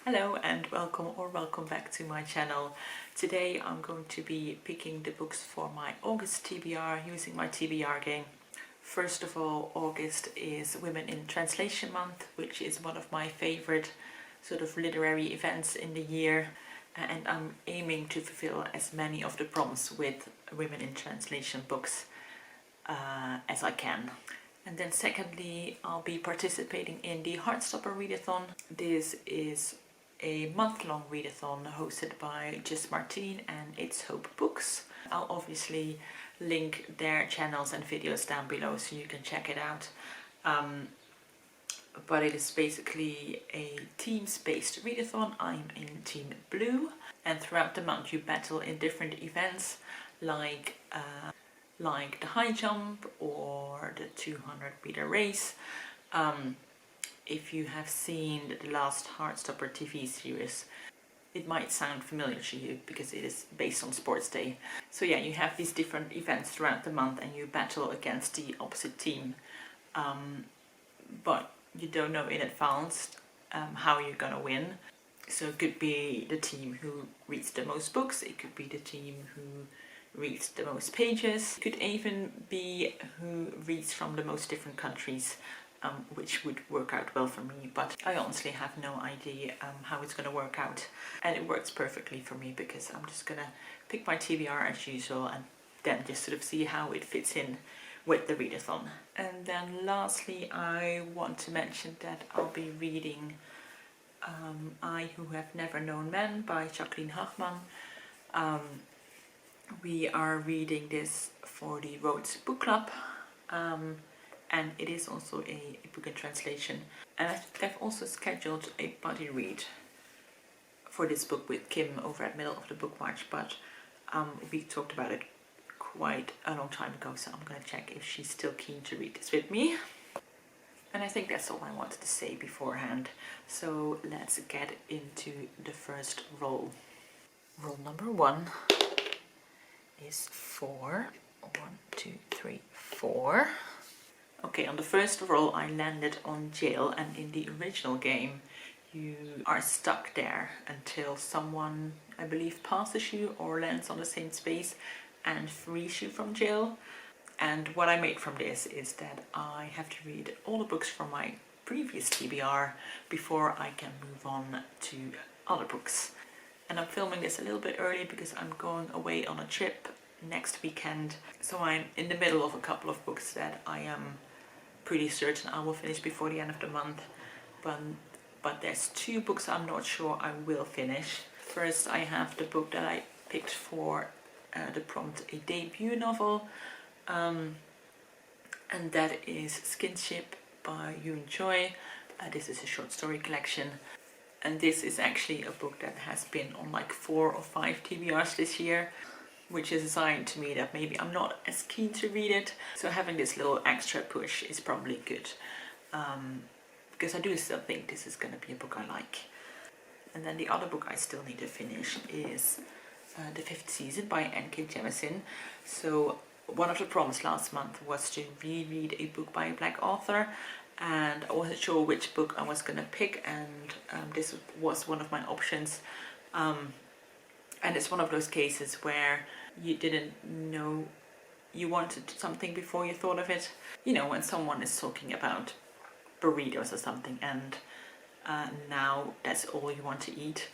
Hello and welcome back to my channel. Today I'm going to be picking the books for my August TBR using my TBR game. First of all, August is Women in Translation Month, which is one of my favorite sort of literary events in the year, and I'm aiming to fulfill as many of the prompts with Women in Translation books as I can. And then secondly, I'll be participating in the Heartstopper readathon. This is a month-long readathon hosted by Martine and It's Hope Books. I'll obviously link their channels and videos down below so you can check it out. But it is basically a teams-based readathon. I'm in Team Blue, and throughout the month you battle in different events like the high jump or the 200-meter race. If you have seen the last Heartstopper TV series, it might sound familiar to you because it is based on Sports Day. So yeah, you have these different events throughout the month and you battle against the opposite team. But you don't know in advance how you're gonna win. So it could be the team who reads the most books, it could be the team who reads the most pages, it could even be who reads from the most different countries. Which would work out well for me, but I honestly have no idea how it's going to work out, and it works perfectly for me because I'm just gonna pick my TBR as usual and then just sort of see how it fits in with the readathon. And then lastly, I want to mention that I'll be reading I Who Have Never Known Men by Jacqueline Harpman. We are reading this for the Rhodes Book Club. And it is also a book in translation. And I think I've also scheduled a buddy read for this book with Kim over at Middle of the Book March, but we talked about it quite a long time ago, so I'm going to check if she's still keen to read this with me. And I think that's all I wanted to say beforehand. So let's get into the first roll. Roll number 1 is 4. 1, 2, 3, 4. Okay, on the first roll I landed on jail, and in the original game you are stuck there until someone, I believe, passes you or lands on the same space and frees you from jail. And what I made from this is that I have to read all the books from my previous TBR before I can move on to other books. And I'm filming this a little bit early because I'm going away on a trip next weekend. So I'm in the middle of a couple of books that I am pretty certain I will finish before the end of the month, but there's 2 books I'm not sure I will finish. First, I have the book that I picked for the prompt, a debut novel, and that is Skinship by Yoon Choi. This is a short story collection, and this is actually a book that has been on like 4 or 5 TBRs this year, which is a sign to me that maybe I'm not as keen to read it. So having this little extra push is probably good, because I do still think this is going to be a book I like. And then the other book I still need to finish is The Fifth Season by N.K. Jemisin. So one of the prompts last month was to reread a book by a black author, and I wasn't sure which book I was going to pick, and this was one of my options. And it's one of those cases where you didn't know you wanted something before you thought of it. You know, when someone is talking about burritos or something, and now that's all you want to eat.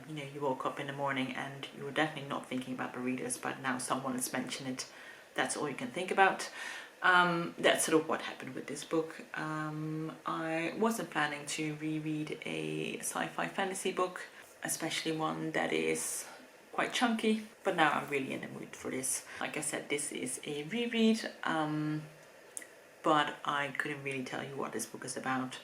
You know, you woke up in the morning and you were definitely not thinking about burritos, but now someone has mentioned it, that's all you can think about. That's sort of what happened with this book. I wasn't planning to reread a sci-fi fantasy book, especially one that is quite chunky, but now I'm really in the mood for this. Like I said, this is a reread, but I couldn't really tell you what this book is about.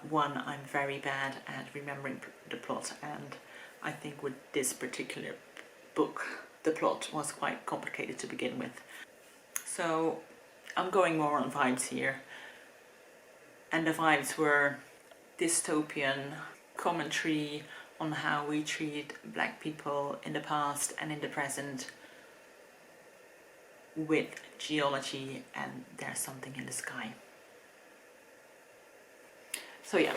One, I'm very bad at remembering the plot, and I think with this particular book the plot was quite complicated to begin with. So I'm going more on vibes here, and the vibes were dystopian commentary on how we treat black people in the past and in the present with geology, and there's something in the sky. So yeah,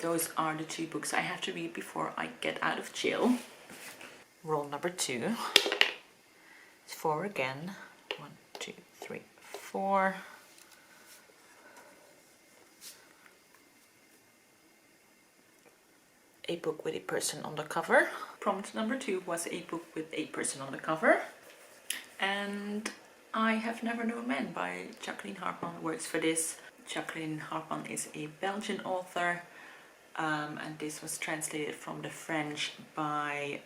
those are the 2 books I have to read before I get out of jail. Roll number 2. It's 4 again. 1, 2, 3, 4. A book with a person on the cover. Prompt number 2 was a book with a person on the cover. And I Have Never Known Men by Jacqueline Harpman works for this. Jacqueline Harpman is a Belgian author, and this was translated from the French by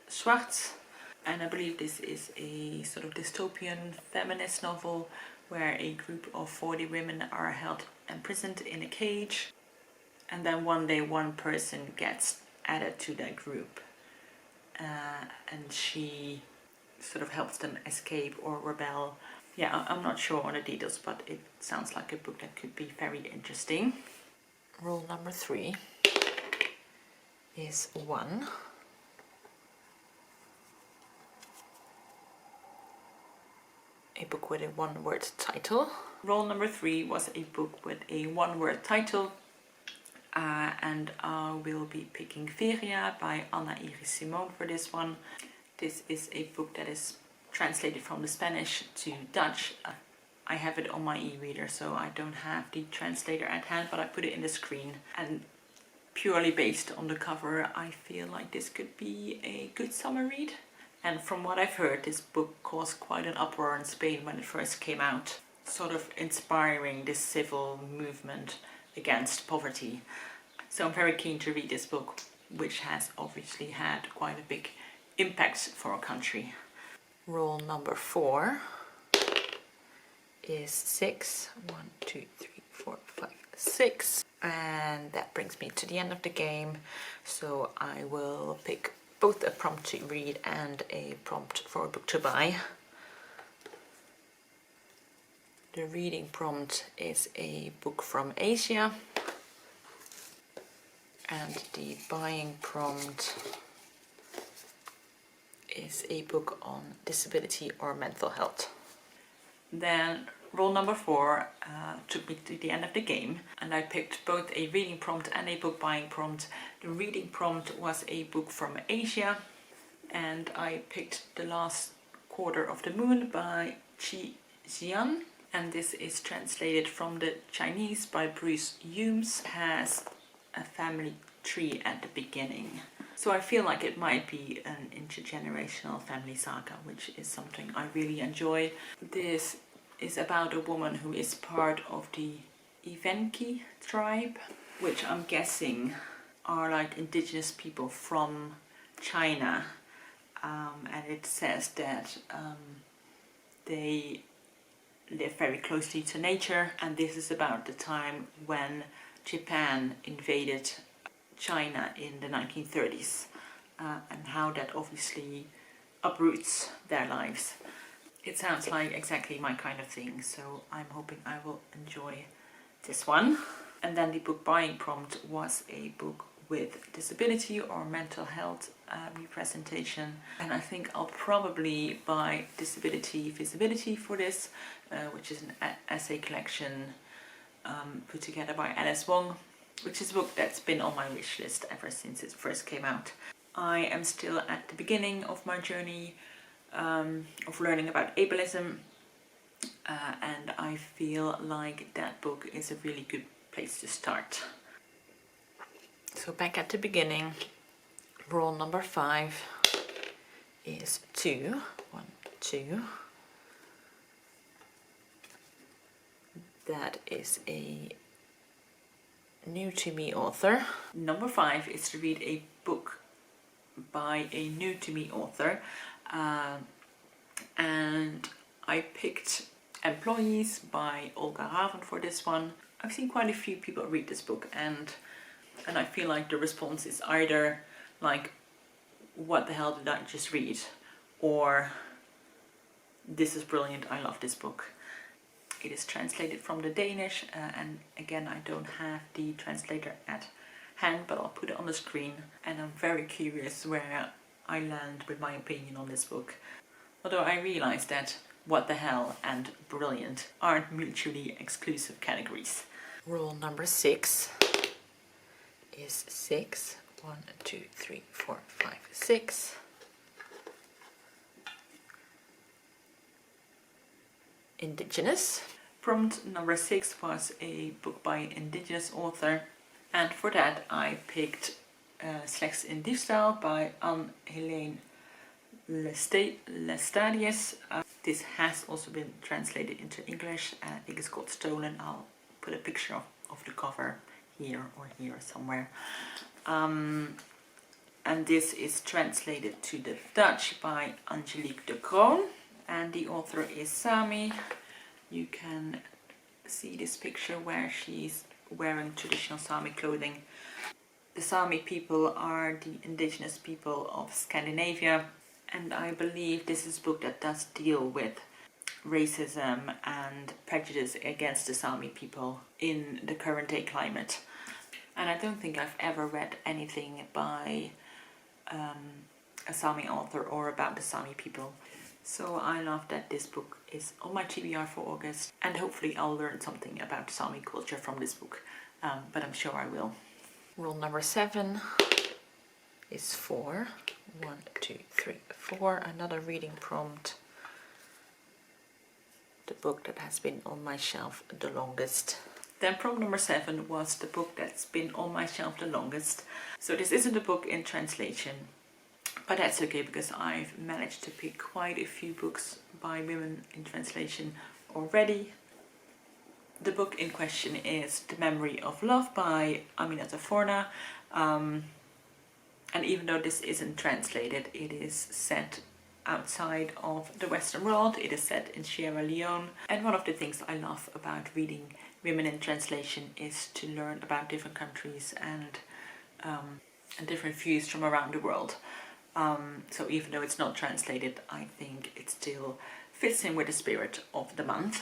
Slechts. And I believe this is a sort of dystopian feminist novel where a group of 40 women are held imprisoned in a cage. And then one day one person gets added to that group, and she sort of helps them escape or rebel. Yeah, I'm not sure on the details, but it sounds like a book that could be very interesting. Rule number 3 is 1. A book with a 1-word title. Rule number 3 was a book with a 1-word title. And I will be picking Feria by Simón for this one. This is a book that is translated from the Spanish to Dutch. I have it on my e-reader, so I don't have the translator at hand, but I put it in the screen. And purely based on the cover, I feel like this could be a good summer read. And from what I've heard, this book caused quite an uproar in Spain when it first came out, sort of inspiring this civil movement against poverty. So I'm very keen to read this book, which has obviously had quite a big impact for our country. Rule number 4 is 6. 1, 2, 3, 4, 5, 6. And that brings me to the end of the game. So I will pick both a prompt to read and a prompt for a book to buy. The reading prompt is a book from Asia, and the buying prompt is a book on disability or mental health. Then rule number 4 took me to the end of the game, and I picked both a reading prompt and a book buying prompt. The reading prompt was a book from Asia, and I picked The Last Quarter of the Moon by Zijian. And this is translated from the Chinese by Bruce Humes. Has a family tree at the beginning. So I feel like it might be an intergenerational family saga, which is something I really enjoy. This is about a woman who is part of the Evenki tribe, which I'm guessing are like indigenous people from China. And it says that they live very closely to nature, and this is about the time when Japan invaded China in the 1930s, and how that obviously uproots their lives. It sounds like exactly my kind of thing, so I'm hoping I will enjoy this one. And then the book buying prompt was a book with disability or mental health representation, and I think I'll probably buy Disability Visibility for this, which is an essay collection put together by Alice Wong, which is a book that's been on my wish list ever since it first came out. I am still at the beginning of my journey of learning about ableism, and I feel like that book is a really good place to start. So back at the beginning, rule number 5 is 2. 1, 2. That is a new to me author. Number 5 is to read a book by a new to me author, and I picked Employees by Olga Ravn for this one. I've seen quite a few people read this book, and I feel like the response is either like, what the hell did I just read? Or, this is brilliant, I love this book. It is translated from the Danish, and again I don't have the translator at hand, but I'll put it on the screen, and I'm very curious where I land with my opinion on this book. Although I realize that what the hell and brilliant aren't mutually exclusive categories. Rule number 6 is 6. 1, 2, 3, 4, 5, 6. Indigenous. Prompt number 6 was a book by an indigenous author, and for that I picked Slechts in diefstal by Ann-Helén Laestadius. This has also been translated into English. I think it's called Stolen. I'll put a picture of the cover here or here somewhere. And this is translated to the Dutch by Angelique de Kroon, and the author is Sami. You can see this picture where she's wearing traditional Sami clothing. The Sami people are the indigenous people of Scandinavia, and I believe this is a book that does deal with racism and prejudice against the Sami people in the current day climate. And I don't think I've ever read anything by a Sami author or about the Sami people. So I love that this book is on my TBR for August, and hopefully I'll learn something about Sami culture from this book, but I'm sure I will. Rule number 7 is 4. 1, 2, 3, 4. Another reading prompt. The book that has been on my shelf the longest. Then prompt number 7 was the book that's been on my shelf the longest. So this isn't a book in translation, but that's okay because I've managed to pick quite a few books by women in translation already. The book in question is The Memory of Love by Aminatta Forna. And even though this isn't translated, it is set outside of the Western world. It is set in Sierra Leone. And one of the things I love about reading women in translation is to learn about different countries and different views from around the world. So even though it's not translated, I think it still fits in with the spirit of the month.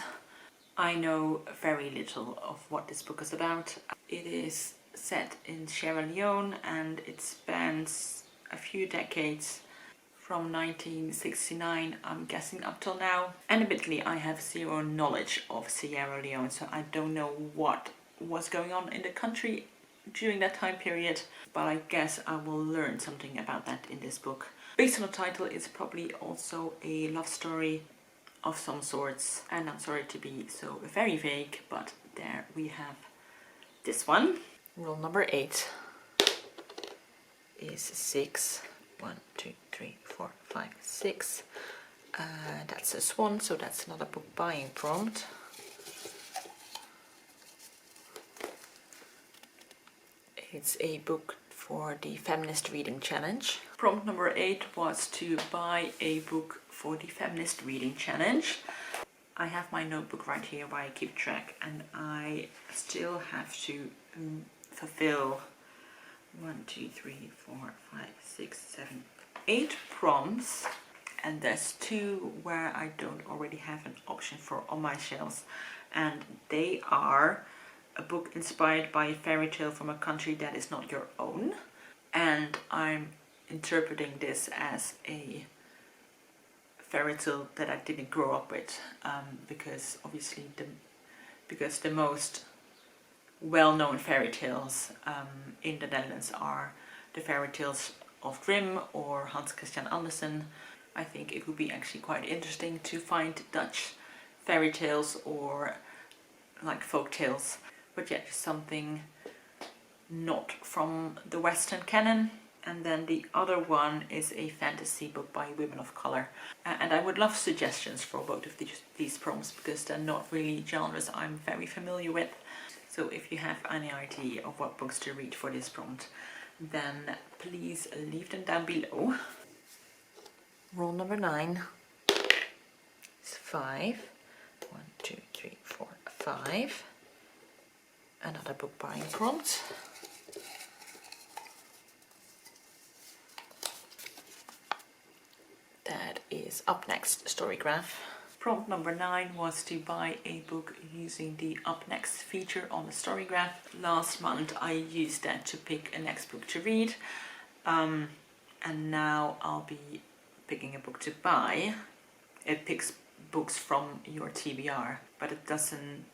I know very little of what this book is about. It is set in Sierra Leone and it spans a few decades, from 1969 I'm guessing up till now. And admittedly I have zero knowledge of Sierra Leone, so I don't know what was going on in the country during that time period, but I guess I will learn something about that in this book. Based on the title, it's probably also a love story of some sorts, and I'm sorry to be so very vague, but there we have this one. Rule number 8 is 6. 1, 2, 3, 4, 5, 6. That's a swan, so that's another book buying prompt. It's a book for the Feminist Reading Challenge. Prompt number 8 was to buy a book for the Feminist Reading Challenge. I have my notebook right here where I keep track, and I still have to fulfill 1, 2, 3, 4, 5, 6, 7, 8 prompts, and there's 2 where I don't already have an option for on my shelves, and they are a book inspired by a fairy tale from a country that is not your own, and I'm interpreting this as a fairy tale that I didn't grow up with, because obviously the most well-known fairy tales in the Netherlands are the fairy tales of Grimm or Hans Christian Andersen. I think it would be actually quite interesting to find Dutch fairy tales or like folk tales, but yet something not from the Western canon. And then the other one is a fantasy book by women of color. And I would love suggestions for both of these prompts, because they're not really genres I'm very familiar with. So if you have any idea of what books to read for this prompt, then please leave them down below. Rule number 9 is 5. 1, 2, 3, 4, 5. Another book buying prompt. That is Up Next Storygraph. Prompt number 9 was to buy a book using the Up Next feature on the Storygraph. Last month I used that to pick a next book to read, and now I'll be picking a book to buy. It picks books from your TBR, but it doesn't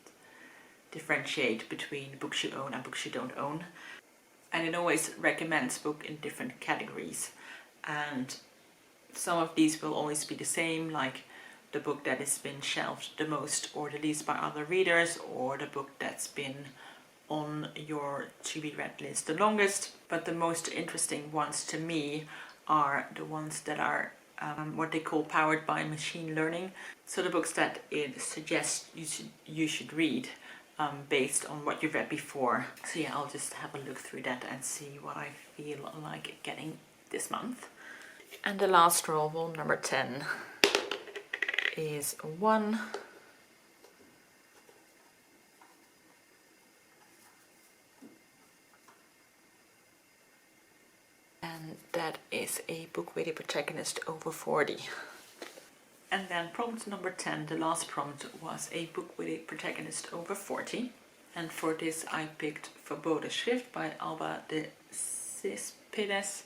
differentiate between books you own and books you don't own. and it always recommends books in different categories, and some of these will always be the same, like the book that has been shelved the most or the least by other readers, or the book that's been on your to be read list the longest. But the most interesting ones to me are the ones that are what they call powered by machine learning. So the books that it suggests you should read based on what you've read before. So yeah, I'll just have a look through that and see what I feel like getting this month. And the last roll, number 10, is 1, and that is a book with a protagonist over 40. And then prompt number 10, the last prompt, was a book with a protagonist over 40. And for this I picked Verboden Schrift by Alba de Céspedes.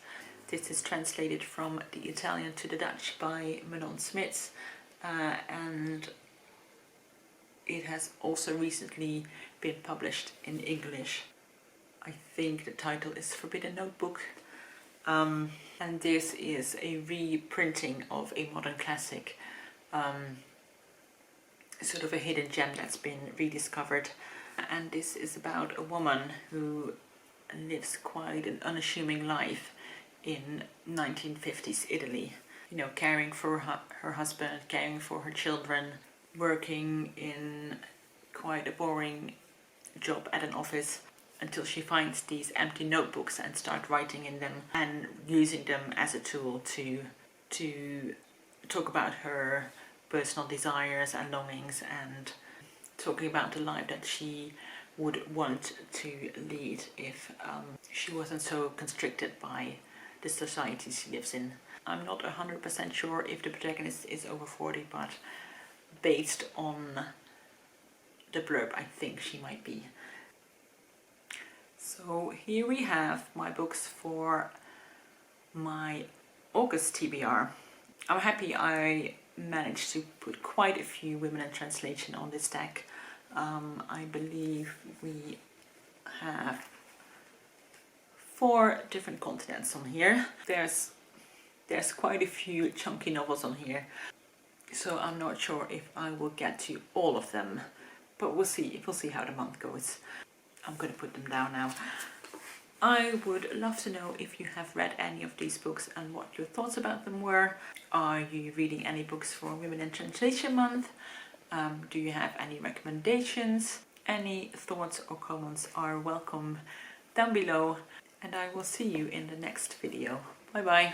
This is translated from the Italian to the Dutch by Manon Smits. And it has also recently been published in English. I think the title is Forbidden Notebook. And this is a reprinting of a modern classic, sort of a hidden gem that's been rediscovered. And this is about a woman who lives quite an unassuming life in 1950s Italy. You know, caring for her husband, caring for her children, working in quite a boring job at an office, until she finds these empty notebooks and starts writing in them and using them as a tool to talk about her personal desires and longings, and talking about the life that she would want to lead if she wasn't so constricted by the society she lives in. I'm not 100% sure if the protagonist is over 40, but based on the blurb I think she might be. So here we have my books for my August TBR. I'm happy I managed to put quite a few women in translation on this deck. I believe we have 4 different continents on here. There's quite a few chunky novels on here, so I'm not sure if I will get to all of them, but we'll see. We'll see how the month goes. I'm going to put them down now. I would love to know if you have read any of these books and what your thoughts about them were. Are you reading any books for Women in Translation Month? Do you have any recommendations? Any thoughts or comments are welcome down below, and I will see you in the next video. Bye bye.